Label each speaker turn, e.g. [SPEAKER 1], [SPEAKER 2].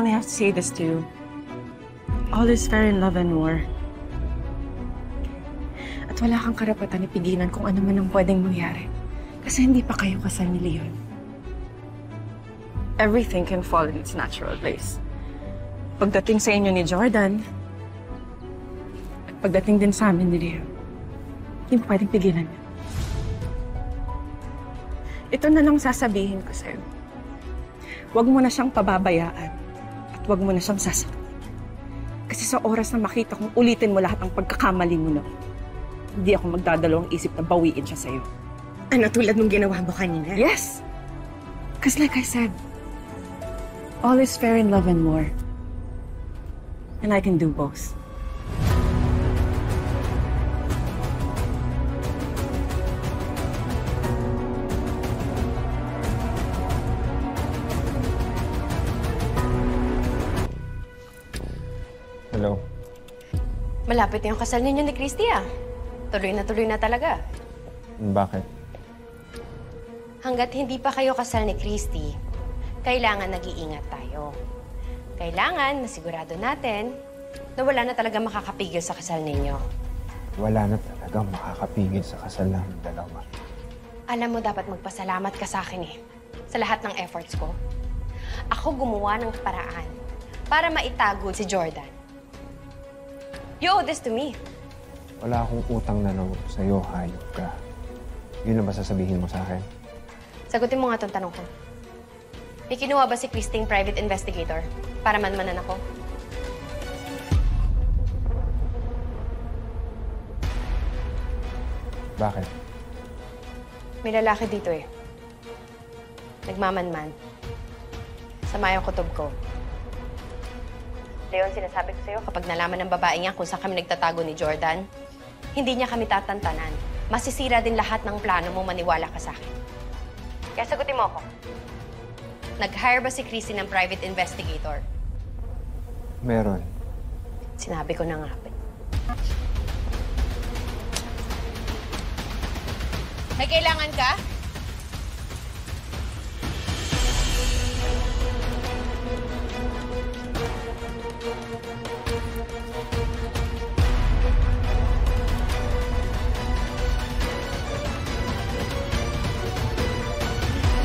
[SPEAKER 1] only have to say this to you. All is fair in love and war. At wala kang karapatan na pigilan kung ano man ang pwedeng mangyari. Kasi hindi pa kayo kasal ni Leon. Everything can fall in its natural place. Pagdating sa inyo ni Jordan, at pagdating din sa amin ni Leon, hindi mo pwedeng pigilan yun. Ito na lang sasabihin ko sa'yo. Huwag mo na siyang pababayaan at huwag mo na siyang sasaktan. Kasi sa oras na makita kong ulitin mo lahat ng pagkakamali mo noon, hindi ako magdadalawang isip na bawiin siya sa'yo.
[SPEAKER 2] Ano tulad nung ginawa mo kanina?
[SPEAKER 1] Yes! Because like I said, all is fair in love and war. And I can do both.
[SPEAKER 3] Hello.
[SPEAKER 2] Malapit na yung kasal ninyo ni Christy, ah. Tuloy na talaga.
[SPEAKER 3] Bakit?
[SPEAKER 2] Hanggat hindi pa kayo kasal ni Christy, kailangan nag-iingat tayo. Kailangan masigurado natin na wala na talaga makakapigil sa kasal ninyo.
[SPEAKER 3] Wala na talagang makakapigil sa kasal namin dalawa.
[SPEAKER 2] Alam mo, dapat magpasalamat ka sa akin eh. Sa lahat ng efforts ko. Ako gumawa ng paraan para maitago si Jordan. You owe this to me.
[SPEAKER 3] Wala akong utang na loob sa'yo, hayop ka. Yun na ba sasabihin mo sa akin?
[SPEAKER 2] Sagutin mo nga itong tanong ko. May kinuha ba si Christine private investigator para manmanan ako?
[SPEAKER 3] Bakit?
[SPEAKER 2] May lalaki dito eh. Nagmamanman. Sama yung kutob ko. Leon, sinasabi ko sa'yo, kapag nalaman ng babae niya kung saan kami nagtatago ni Jordan, hindi niya kami tatantanan. Masisira din lahat ng plano mo, maniwala ka sa akin. Kaya sagutin mo ako. Nag-hire ba si Chrissy ng private investigator?
[SPEAKER 3] Meron.
[SPEAKER 2] Sinabi ko na nga. May kailangan ka?